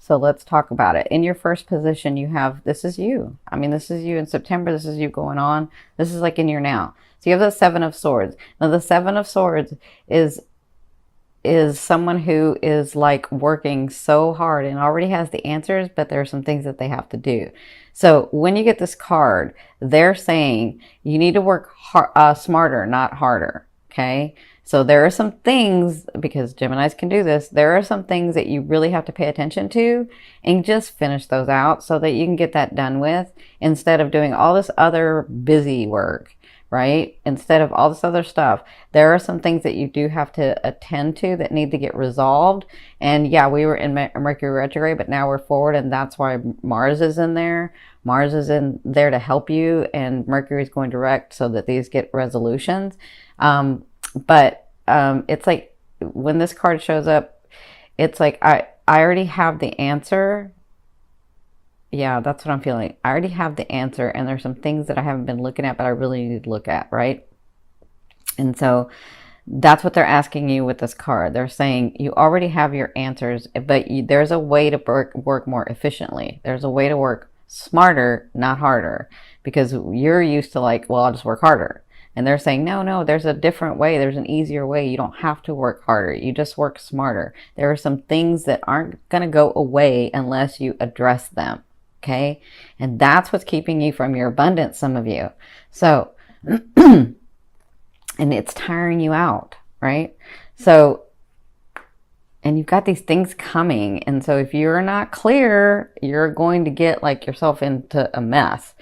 So let's talk about it. In your first position, you have, this is you. I mean, this is you in September. This is you going on. This is like in your now. So you have the Seven of Swords. Now the Seven of Swords is someone who is like working so hard and already has the answers, but there are some things that they have to do. So when you get this card, they're saying you need to work smarter, not harder. Okay. So there are some things, because Geminis can do this, there are some things that you really have to pay attention to and just finish those out so that you can get that done with instead of doing all this other busy work, right? Instead of all this other stuff, there are some things that you do have to attend to that need to get resolved. And yeah, we were in Mercury retrograde, but now we're forward, and that's why Mars is in there. Mars is in there to help you, and Mercury is going direct so that these get resolutions. It's like when this card shows up, it's like I already have the answer. Yeah, that's what I'm feeling. I already have the answer, and there's some things that I haven't been looking at, but I really need to look at, right? And so that's what they're asking you with this card. They're saying you already have your answers, but there's a way to work more efficiently. There's a way to work smarter, not harder, because you're used to like, well, I'll just work harder. And they're saying, no, there's a different way. There's an easier way. You don't have to work harder. You just work smarter. There are some things that aren't going to go away unless you address them. Okay. And that's what's keeping you from your abundance, some of you. So, and it's tiring you out, right? So, and you've got these things coming. And so if you're not clear, you're going to get like yourself into a mess.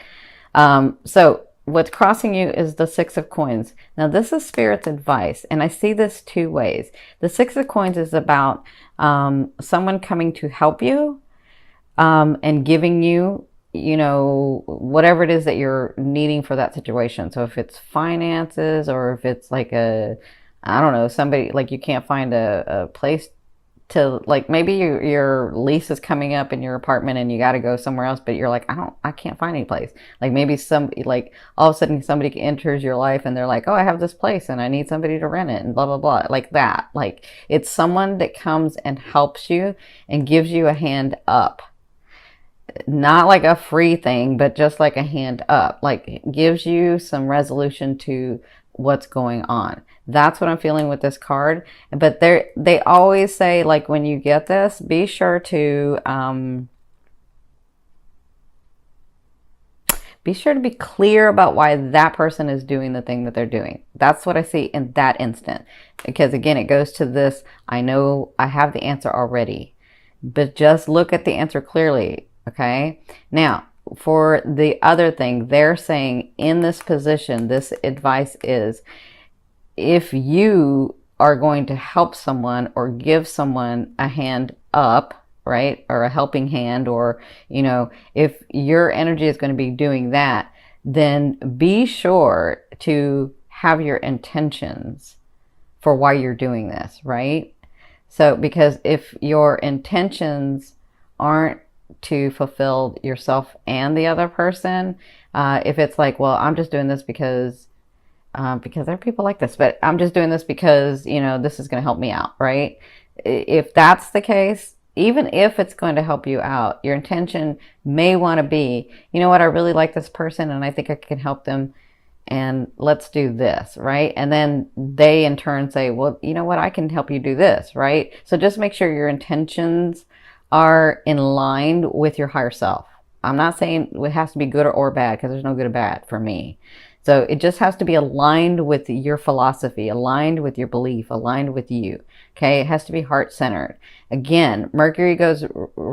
So what's crossing you is the Six of Coins. Now this is Spirit's advice, and I see this two ways. The Six of Coins is about someone coming to help you and giving you, you know, whatever it is that you're needing for that situation. So if it's finances, or if it's like I don't know, somebody like you can't find a place to, like maybe your lease is coming up in your apartment and you got to go somewhere else, but you're like, I can't find any place. Like maybe like all of a sudden somebody enters your life and they're like, oh, I have this place and I need somebody to rent it and blah, blah, blah. Like that. Like it's someone that comes and helps you and gives you a hand up. Not like a free thing, but just like a hand up, like gives you some resolution to what's going on. That's what I'm feeling with this card. But they always say, like, when you get this, be sure to be clear about why that person is doing the thing that they're doing. That's what I see in that instant. Because again, it goes to this, I know I have the answer already, but just look at the answer clearly. Okay. Now, for the other thing, they're saying in this position, this advice is, if you are going to help someone or give someone a hand up, right, or a helping hand, or, you know, if your energy is going to be doing that, then be sure to have your intentions for why you're doing this, right? So, because if your intentions aren't to fulfill yourself and the other person, if it's like, well, I'm just doing this because there are people like this, but I'm just doing this because, you know, this is going to help me out, right? If that's the case, even if it's going to help you out, your intention may want to be, you know what, I really like this person and I think I can help them, and let's do this, right? And then they in turn say, well, you know what, I can help you do this, right? So just make sure your intentions are in line with your higher self. I'm not saying it has to be good or bad, because there's no good or bad for me. So it just has to be aligned with your philosophy, aligned with your belief, aligned with you. Okay. It has to be heart-centered. Again, Mercury goes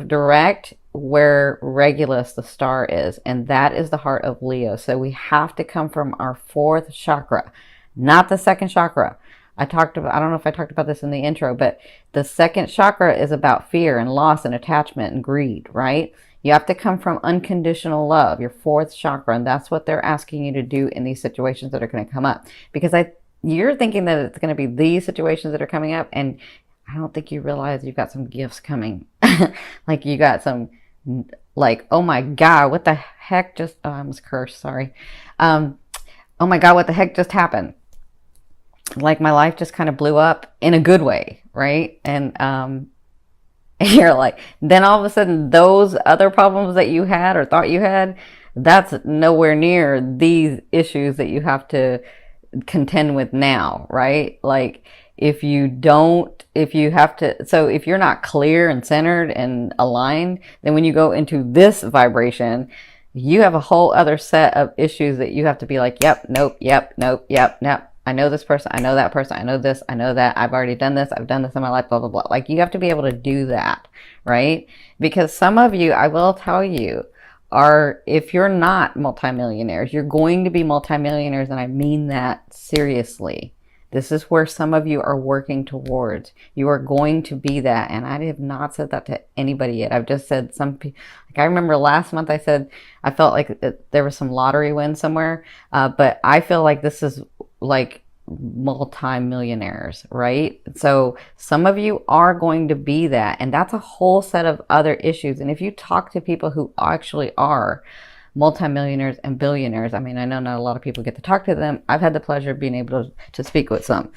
direct where Regulus, the star, is, and that is the heart of Leo. So we have to come from our fourth chakra, not the second chakra. I don't know if I talked about this in the intro, but the second chakra is about fear and loss and attachment and greed, right? You have to come from unconditional love, your fourth chakra, and that's what they're asking you to do in these situations that are going to come up. Because you're thinking that it's going to be these situations that are coming up, and I don't think you realize you've got some gifts coming. Like you got some, like, oh my God, what the heck just, oh, I almost cursed, sorry. Oh my God, what the heck just happened? Like my life just kind of blew up in a good way, right? And And you're like, then all of a sudden, those other problems that you had or thought you had, that's nowhere near these issues that you have to contend with now, right? Like, if you don't, if you have to, so if you're not clear and centered and aligned, then when you go into this vibration, you have a whole other set of issues that you have to be like, yep, nope, yep, nope, yep, nope. I know this person, I know that person, I know this, I know that, I've already done this, I've done this in my life, blah, blah, blah. Like, you have to be able to do that, right? Because some of you, I will tell you, are, if you're not multimillionaires, you're going to be multimillionaires, and I mean that seriously. This is where some of you are working towards. You are going to be that, and I have not said that to anybody yet. I've just said some people, like I remember last month I said I felt like there was some lottery win somewhere, but I feel like this is like multi-millionaires, right? So some of you are going to be that, and that's a whole set of other issues. And if you talk to people who actually are multimillionaires and billionaires, I mean, I know not a lot of people get to talk to them. I've had the pleasure of being able to speak with some.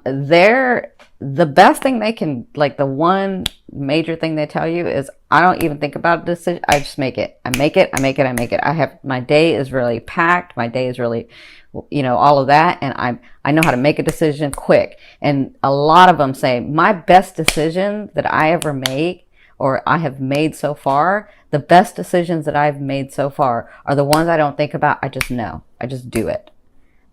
They're the best thing they can, like, the one major thing they tell you is, I don't even think about a decision. I just make it. I make it. I make it. I make it. I have, my day is really packed. My day is really, you know, all of that. And I know how to make a decision quick. And a lot of them say, my best decision that I ever make, or I have made so far, the best decisions that I've made so far are the ones I don't think about. I just know. I just do it.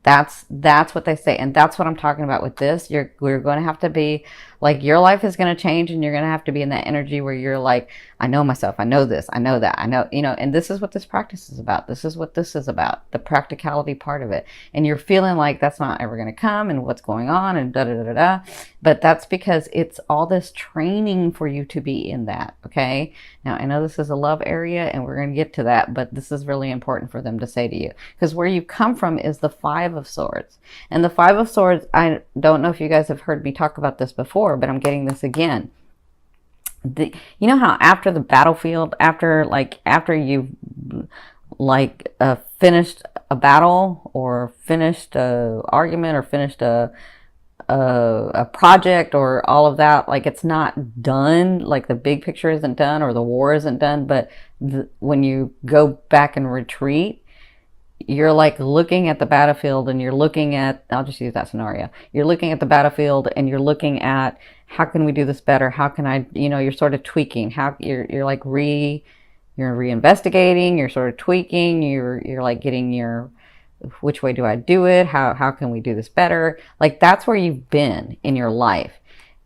That's what they say. And that's what I'm talking about with this. We're going to have to be like, your life is going to change, and you're going to have to be in that energy where you're like, I know myself. I know this. I know that. I know, you know, and this is what this practice is about. This is what this is about, the practicality part of it. And you're feeling like that's not ever going to come, and what's going on, and da da da da. But that's because it's all this training for you to be in that. Okay. Now, I know this is a love area, and we're going to get to that, but this is really important for them to say to you, because where you come from is the Five of Swords. And the Five of Swords, I don't know if you guys have heard me talk about this before, but I'm getting this again. You know how after the battlefield, after you've finished a battle, or finished a argument, or finished a project, or all of that, like, it's not done, like the big picture isn't done, or the war isn't done, but when you go back and retreat, you're like looking at the battlefield, and you're looking at, I'll just use that scenario. You're looking at the battlefield, and you're looking at, how can we do this better? How can I, you know, you're sort of tweaking, how you're like you're reinvestigating, you're sort of tweaking, you're like getting your, which way do I do it? How can we do this better? Like, that's where you've been in your life.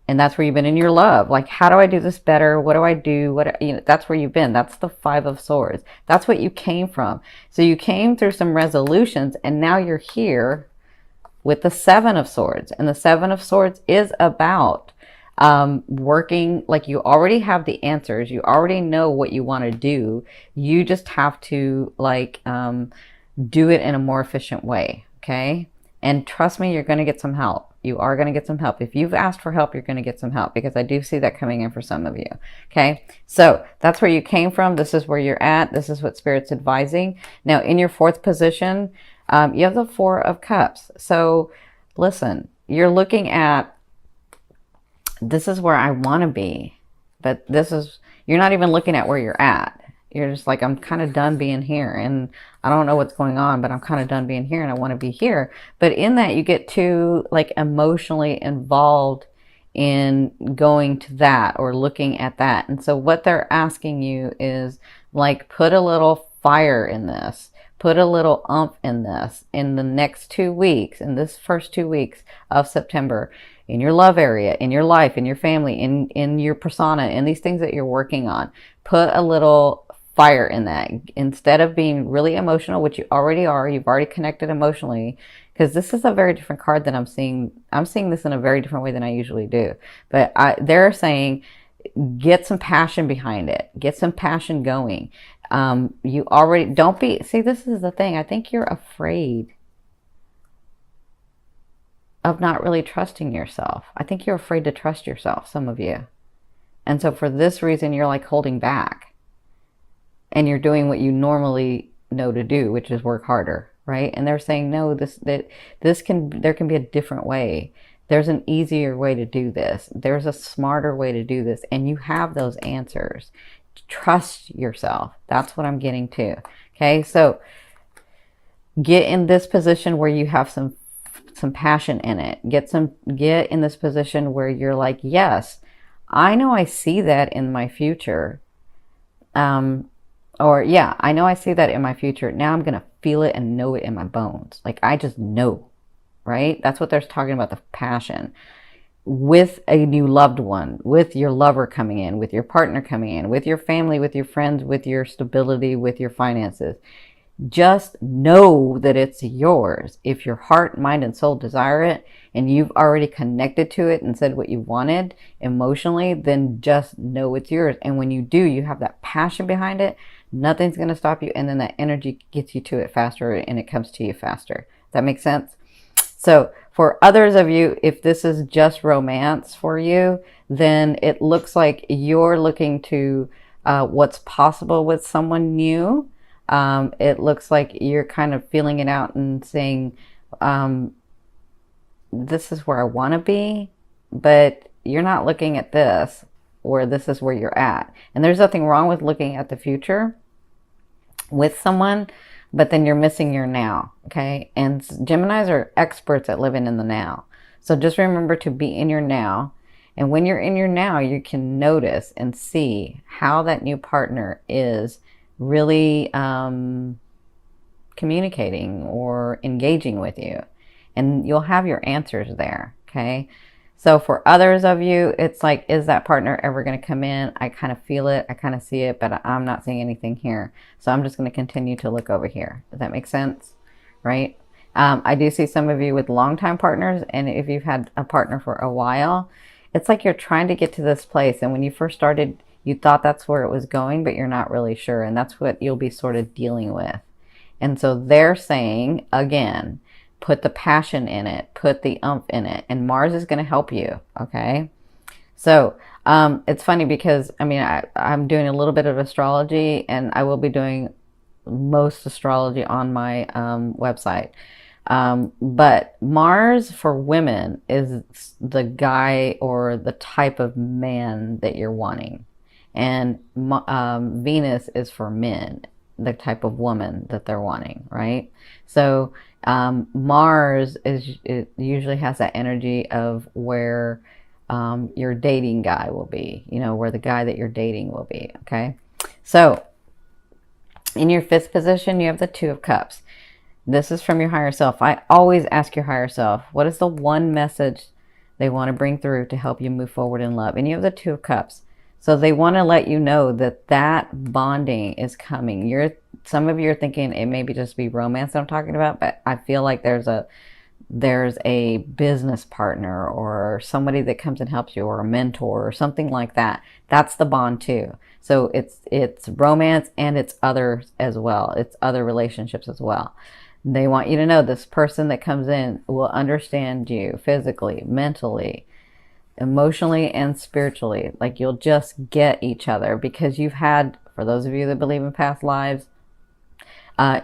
And that's where you've been in your love. Like, how do I do this better? What do I do? What, you know, that's where you've been. That's the Five of Swords. That's what you came from. So you came through some resolutions, and now you're here with the Seven of Swords. And the Seven of Swords is about working, like, you already have the answers. You already know what you want to do. You just have to, like, do it in a more efficient way. Okay. And trust me, you're going to get some help. You are going to get some help. If you've asked for help, you're going to get some help, because I do see that coming in for some of you. Okay. So that's where you came from. This is where you're at. This is what Spirit's advising. Now, in your fourth position, you have the Four of Cups. So listen, you're looking at, this is where I want to be, but this is, you're not even looking at where you're at. You're just like, I'm kind of done being here, and I don't know what's going on, but I'm kind of done being here, and I want to be here. But in that, you get too, like, emotionally involved in going to that, or looking at that. And so what they're asking you is, like, put a little fire in this, put a little oomph in this, in the next 2 weeks, in this first 2 weeks of September, in your love area, in your life, in your family, in your persona, in these things that you're working on. Put a little fire in that. Instead of being really emotional, which you already are, you've already connected emotionally, because this is a very different card than I'm seeing. I'm seeing this in a very different way than I usually do. But they're saying, get some passion behind it. Get some passion going. You already, don't be, see, this is the thing. I think you're afraid of not really trusting yourself. I think you're afraid to trust yourself, some of you. And so for this reason, you're like holding back. And you're doing what you normally know to do, which is work harder, right? And they're saying, no, there can be a different way. There's an easier way to do this. There's a smarter way to do this. And you have those answers. Trust yourself. That's what I'm getting to. Okay, so get in this position where you have some passion in it. Get in this position where you're like, yes, I know I see that in my future. Or yeah, I know I see that in my future. Now I'm gonna feel it and know it in my bones. Like I just know, right? That's what they're talking about, the passion. With a new loved one, with your lover coming in, with your partner coming in, with your family, with your friends, with your stability, with your finances. Just know that it's yours. If your heart, mind, and soul desire it, and you've already connected to it and said what you wanted emotionally, then just know it's yours. And when you do, you have that passion behind it, nothing's going to stop you. And then that energy gets you to it faster and it comes to you faster. Does that make sense? So for others of you, if this is just romance for you, then it looks like you're looking to what's possible with someone new. It looks like you're kind of feeling it out and saying, this is where I want to be, but you're not looking at this, or this is where you're at. And there's nothing wrong with looking at the future with someone, but then you're missing your now, okay? And Geminis are experts at living in the now. So just remember to be in your now. And when you're in your now, you can notice and see how that new partner is really communicating or engaging with you. And you'll have your answers there, okay? So for others of you, it's like, is that partner ever going to come in? I kind of feel it. I kind of see it, but I'm not seeing anything here. So I'm just going to continue to look over here. Does that make sense? Right? I do see some of you with longtime partners. And if you've had a partner for a while, it's like you're trying to get to this place. And when you first started, you thought that's where it was going, but you're not really sure. And that's what you'll be sort of dealing with. And so they're saying, again, put the passion in it, put the oomph in it, and Mars is going to help you, okay? So it's funny because, I mean, I'm doing a little bit of astrology, and I will be doing most astrology on my website. But Mars for women is the guy or the type of man that you're wanting. And Venus is for men, the type of woman that they're wanting, right? So Mars it usually has that energy of where your dating guy will be, you know, where the guy that you're dating will be, okay? So in your fifth position, you have the Two of Cups. This is from your higher self. I always ask your higher self, what is the one message they want to bring through to help you move forward in love? And you have the Two of Cups. So they want to let you know that that bonding is coming. Some of you are thinking it maybe just be romance that I'm talking about, but I feel like there's a business partner or somebody that comes and helps you, or a mentor or something like that. That's the bond too. So it's romance, and it's others as well. It's other relationships as well. They want you to know this person that comes in will understand you physically, mentally, emotionally, and spiritually. Like you'll just get each other because you've had, for those of you that believe in past lives,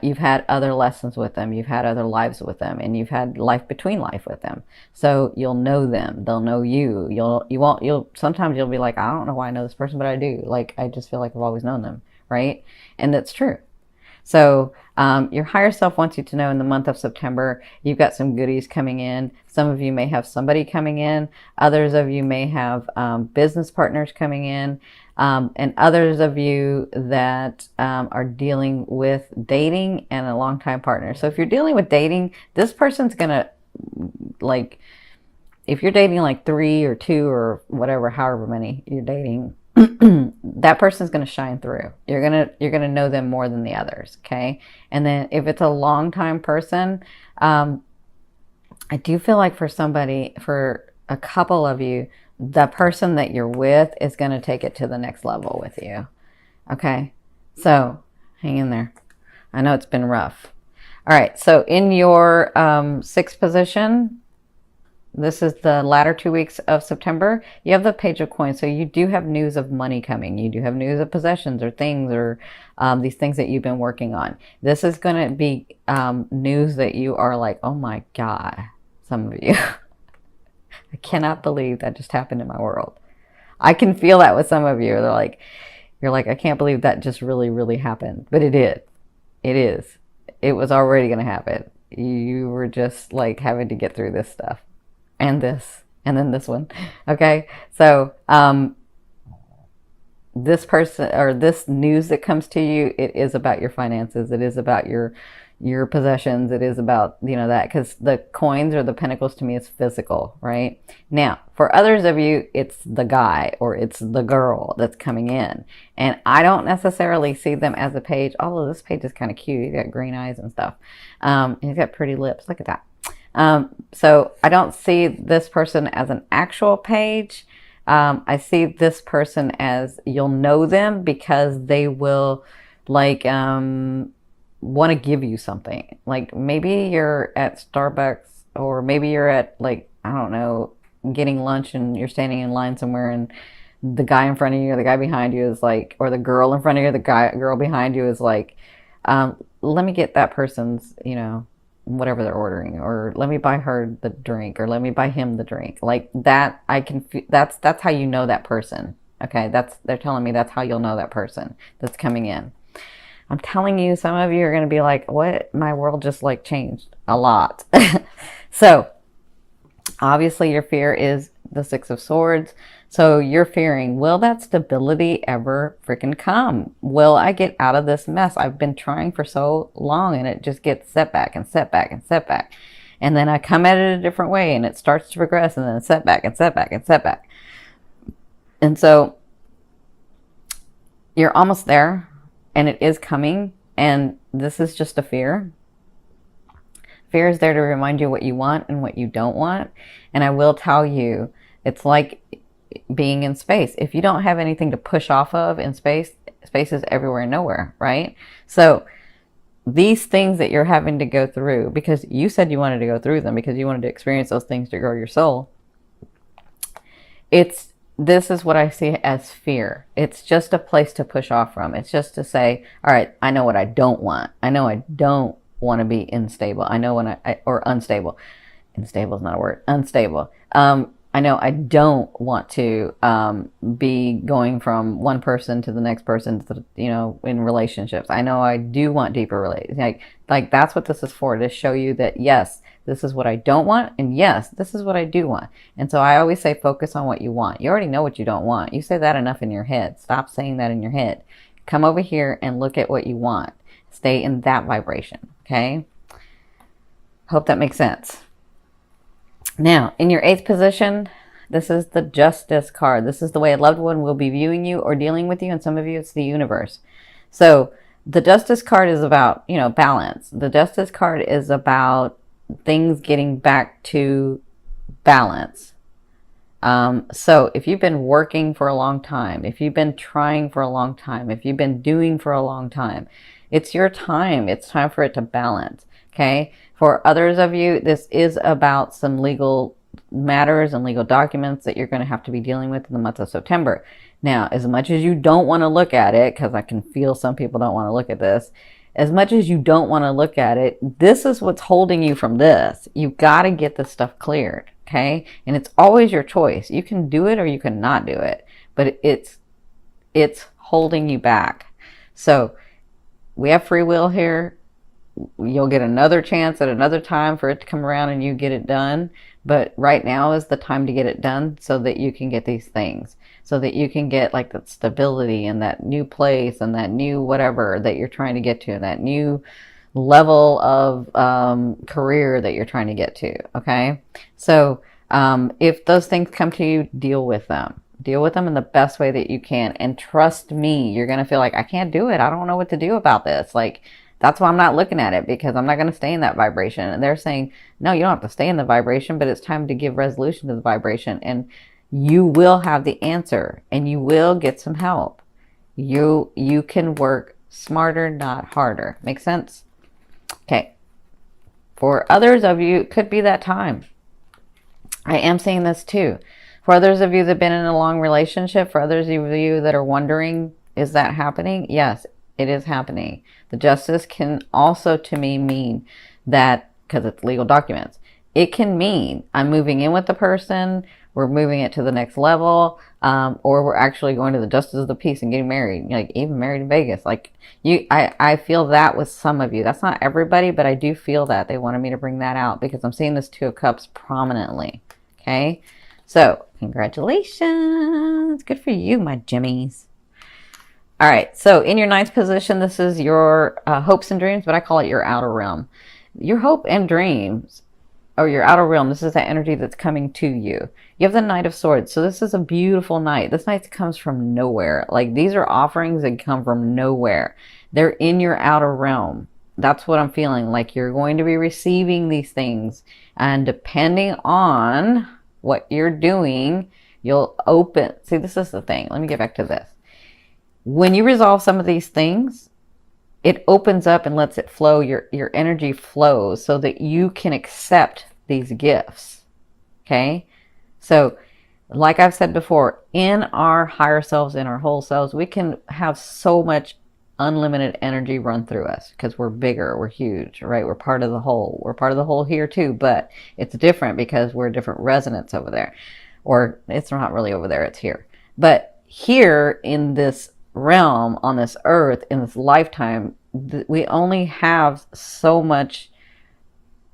you've had other lessons with them, you've had other lives with them, and you've had life between life with them. So you'll know them, they'll know you. Sometimes you'll be like, I don't know why I know this person, but I do. Like, I just feel like I've always known them, right? And that's true. So your higher self wants you to know in the month of September, you've got some goodies coming in. Some of you may have somebody coming in. Others of you may have business partners coming in. And others of you that are dealing with dating and a longtime partner. So if you're dealing with dating, this person's going to, like, if you're dating like 3 or 2 or whatever, however many you're dating, that person's going to shine through. You're going to know them more than the others. Okay. And then if it's a long time person, I do feel like for a couple of you, the person that you're with is going to take it to the next level with you. Okay. So hang in there. I know it's been rough. All right. So in your sixth position, this is the latter 2 weeks of September. You have the Page of Coins. So you do have news of money coming. You do have news of possessions or things, or these things that you've been working on. This is going to be news that you are like, oh my God, some of you. I cannot believe that just happened in my world. I can feel that with some of you. They're like, you're like, I can't believe that just really, really happened. But it did. It is. It was already going to happen. You were just like having to get through this stuff and this and then this one. Okay. So, this person or this news that comes to you, it is about your finances. It is about your possessions. It is about, you know, that, because the coins or the pentacles to me is physical, right? Now, for others of you, it's the guy or it's the girl that's coming in. And I don't necessarily see them as a page, although this page is kind of cute. He's got green eyes and stuff. And he's got pretty lips. Look at that. So I don't see this person as an actual page. I see this person as, you'll know them because they will like want to give you something. Like maybe you're at Starbucks, or maybe you're at, like, I don't know, getting lunch and you're standing in line somewhere, and the guy in front of you or the guy behind you is like, or the girl in front of you or the girl behind you is like, let me get that person's, you know, whatever they're ordering, or let me buy her the drink, or let me buy him the drink. Like that, I can that's how you know that person. Okay, they're telling me that's how you'll know that person that's coming in. I'm telling you, some of you are going to be like, what? My world just like changed a lot. So obviously your fear is the Six of Swords. So you're fearing, will that stability ever freaking come? Will I get out of this mess? I've been trying for so long and it just gets setback and setback and setback. And then I come at it a different way and it starts to progress, and then setback and setback and setback. And so you're almost there, and it is coming. And this is just a fear. Fear is there to remind you what you want and what you don't want. And I will tell you, it's like being in space. If you don't have anything to push off of in space, space is everywhere and nowhere, right? So these things that you're having to go through, because you said you wanted to go through them, because you wanted to experience those things to grow your soul, this is what I see as fear. It's just a place to push off from. It's just to say, all right, I know what I don't want. I know I don't want to be unstable. I know when or unstable. Unstable is not a word. Unstable. I know I don't want to be going from one person to the next person, to, you know, in relationships. I know I do want deeper relationships. Like that's what this is for, to show you that, yes, this is what I don't want, and yes, this is what I do want. And so I always say, focus on what you want. You already know what you don't want. You say that enough in your head. Stop saying that in your head. Come over here and look at what you want. Stay in that vibration, okay? Hope that makes sense. Now, in your 8th position, this is the Justice card. This is the way a loved one will be viewing you or dealing with you, and some of you, it's the universe. So the Justice card is about, you know, balance. The Justice card is about things getting back to balance. So if you've been working for a long time, if you've been trying for a long time, if you've been doing for a long time, it's your time. It's time for it to balance. Okay. For others of you, this is about some legal matters and legal documents that you're going to have to be dealing with in the month of September. Now, as much as you don't want to look at it, because I can feel some people don't want to look at this, as much as you don't want to look at it, this is what's holding you from this. You've got to get this stuff cleared, okay? And it's always your choice. You can do it or you can not do it, but it's holding you back. So we have free will here. You'll get another chance at another time for it to come around and you get it done. But right now is the time to get it done so that you can get these things. So that you can get like that stability and that new place and that new whatever that you're trying to get to. That new level of career that you're trying to get to. Okay? So if those things come to you, deal with them. Deal with them in the best way that you can. And trust me, you're going to feel like, I can't do it. I don't know what to do about this. Like, that's why I'm not looking at it, because I'm not going to stay in that vibration. And they're saying, no, you don't have to stay in the vibration, but it's time to give resolution to the vibration. And you will have the answer and you will get some help. You can work smarter, not harder. Make sense? Okay. For others of you, it could be that time. I am seeing this too. For others of you that have been in a long relationship, for others of you that are wondering, is that happening? Yes, it is happening. The Justice can also, to me, mean that, because it's legal documents, it can mean I'm moving in with the person, we're moving it to the next level, or we're actually going to the justice of the peace and getting married, like even married in Vegas. Like I feel that with some of you. That's not everybody, but I do feel that they wanted me to bring that out because I'm seeing this Two of Cups prominently. Okay, so congratulations, good for you, my Jimmies. All right, so in your ninth position, this is your hopes and dreams, but I call it your outer realm. Your hope and dreams, or your outer realm, this is that energy that's coming to you. You have the Knight of Swords, so this is a beautiful night. This night comes from nowhere. Like, these are offerings that come from nowhere. They're in your outer realm. That's what I'm feeling. Like, you're going to be receiving these things, and depending on what you're doing, you'll open. See, this is the thing. Let me get back to this. When you resolve some of these things, it opens up and lets it flow. Your energy flows so that you can accept these gifts. Okay? So, like I've said before, in our higher selves, in our whole selves, we can have so much unlimited energy run through us because we're bigger, we're huge, right? We're part of the whole. We're part of the whole here too, but it's different because we're a different resonance over there. Or it's not really over there, it's here. But here in this realm, on this earth, in this lifetime, we only have so much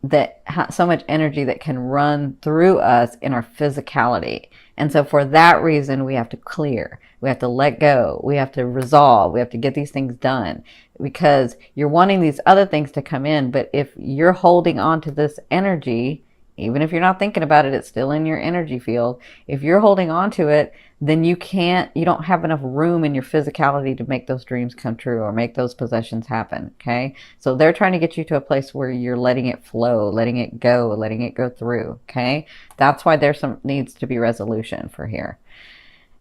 energy that can run through us in our physicality. And so for that reason, we have to clear, we have to let go, we have to resolve, we have to get these things done, because you're wanting these other things to come in. But if you're holding on to this energy, even if you're not thinking about it, it's still in your energy field. If you're holding on to it, then you don't have enough room in your physicality to make those dreams come true or make those possessions happen. Okay. So they're trying to get you to a place where you're letting it flow, letting it go through. Okay. That's why there's needs to be resolution for here.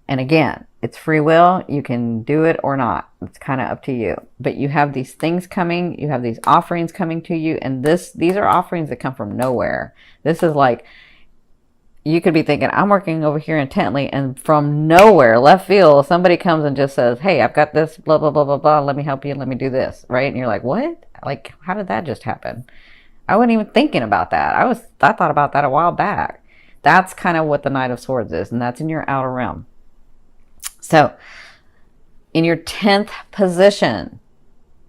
And again, it's free will. You can do it or not. It's kind of up to you. But you have these things coming. You have these offerings coming to you. And these are offerings that come from nowhere. This is like, you could be thinking, I'm working over here intently, and from nowhere, left field, somebody comes and just says, hey, I've got this, blah, blah, blah, blah, blah. Let me help you. Let me do this. Right? And you're like, what? Like, how did that just happen? I wasn't even thinking about that. I thought about that a while back. That's kind of what the Knight of Swords is. And that's in your outer realm. So, in your 10th position,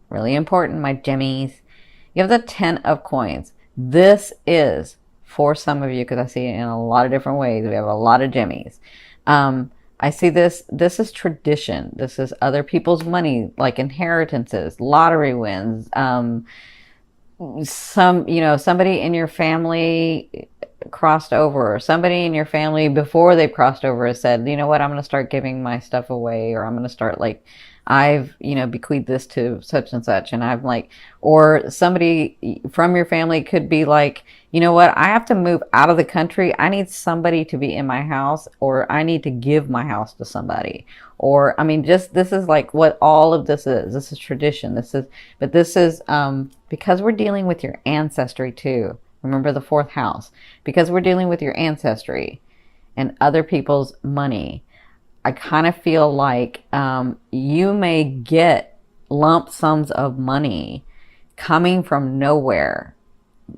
really important, my Jimmies, you have the 10 of Coins. This is, for some of you, because I see it in a lot of different ways, we have a lot of Jimmies. I see this is tradition. This is other people's money, like inheritances, lottery wins. Somebody in your family crossed over, or somebody in your family before they crossed over has said, you know what, I'm going to start giving my stuff away, or I'm going to start, like, I've, bequeathed this to such and such, and I'm like, or somebody from your family could be like, you know what, I have to move out of the country. I need somebody to be in my house, or I need to give my house to somebody. Or, I mean, just, this is like what all of this is. This is tradition. This is because we're dealing with your ancestry too. Remember the 4th house, because we're dealing with your ancestry and other people's money. I kind of feel like you may get lump sums of money coming from nowhere.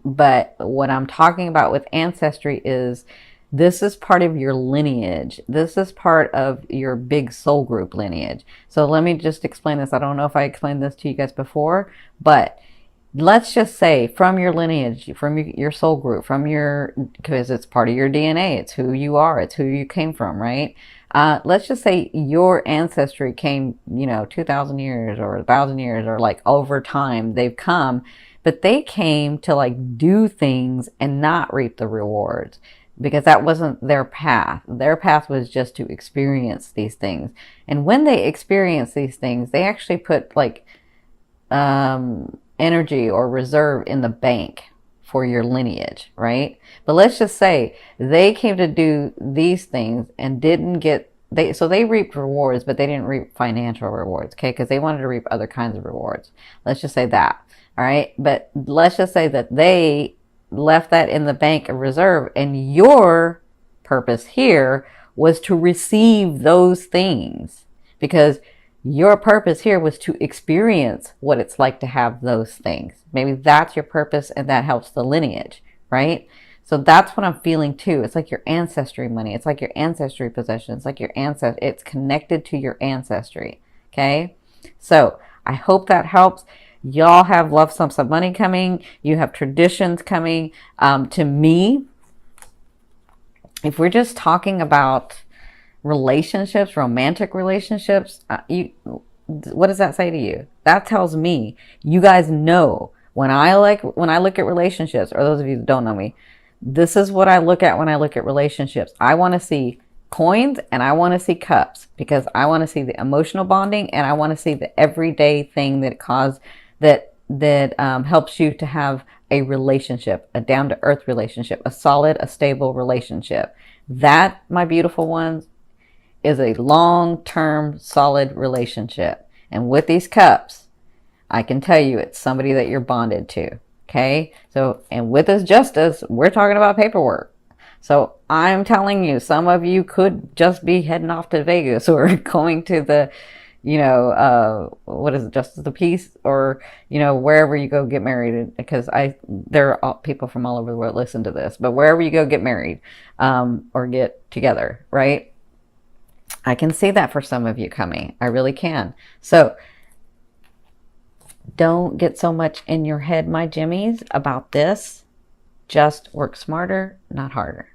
But what I'm talking about with ancestry is this is part of your lineage. This is part of your big soul group lineage. So let me just explain this. I don't know if I explained this to you guys before, but let's just say from your lineage, from your soul group, because it's part of your DNA, it's who you are, it's who you came from, right? Let's just say your ancestry came, 2,000 years or 1,000 years, or like over time they've come, but they came to like do things and not reap the rewards, because that wasn't their path. Their path was just to experience these things. And when they experience these things, they actually put like, energy or reserve in the bank for your lineage, right? But let's just say they came to do these things and didn't get, so they reaped rewards, but they didn't reap financial rewards, okay? Because they wanted to reap other kinds of rewards. Let's just say that, all right? But let's just say that they left that in the bank of reserve, and your purpose here was to receive those things, because your purpose here was to experience what it's like to have those things. Maybe that's your purpose, and that helps the lineage, right? So that's what I'm feeling too. It's like your ancestry money. It's like your ancestry possessions. It's like your ancestry. It's connected to your ancestry. Okay. So I hope that helps. Y'all have love sums of money coming. You have traditions coming. To me, if we're just talking about relationships, romantic relationships, what does that say to you? That tells me you guys know when I look at relationships, or those of you that don't know me, this is what I look at when I look at relationships. I want to see coins and I want to see cups, because I want to see the emotional bonding and I want to see the everyday thing that helps you to have a relationship, a down to earth relationship, a solid, a stable relationship. That, my beautiful ones, is a long-term solid relationship. And with these cups, I can tell you it's somebody that you're bonded to. Okay. So, and with this justice, we're talking about paperwork. So I'm telling you, some of you could just be heading off to Vegas or going to the, what is it, Justice of the Peace, or, wherever you go get married, because there are people from all over the world listen to this, but wherever you go get married, or get together, right? I can see that for some of you coming. I really can. So don't get so much in your head, my Jimmies, about this. Just work smarter, not harder.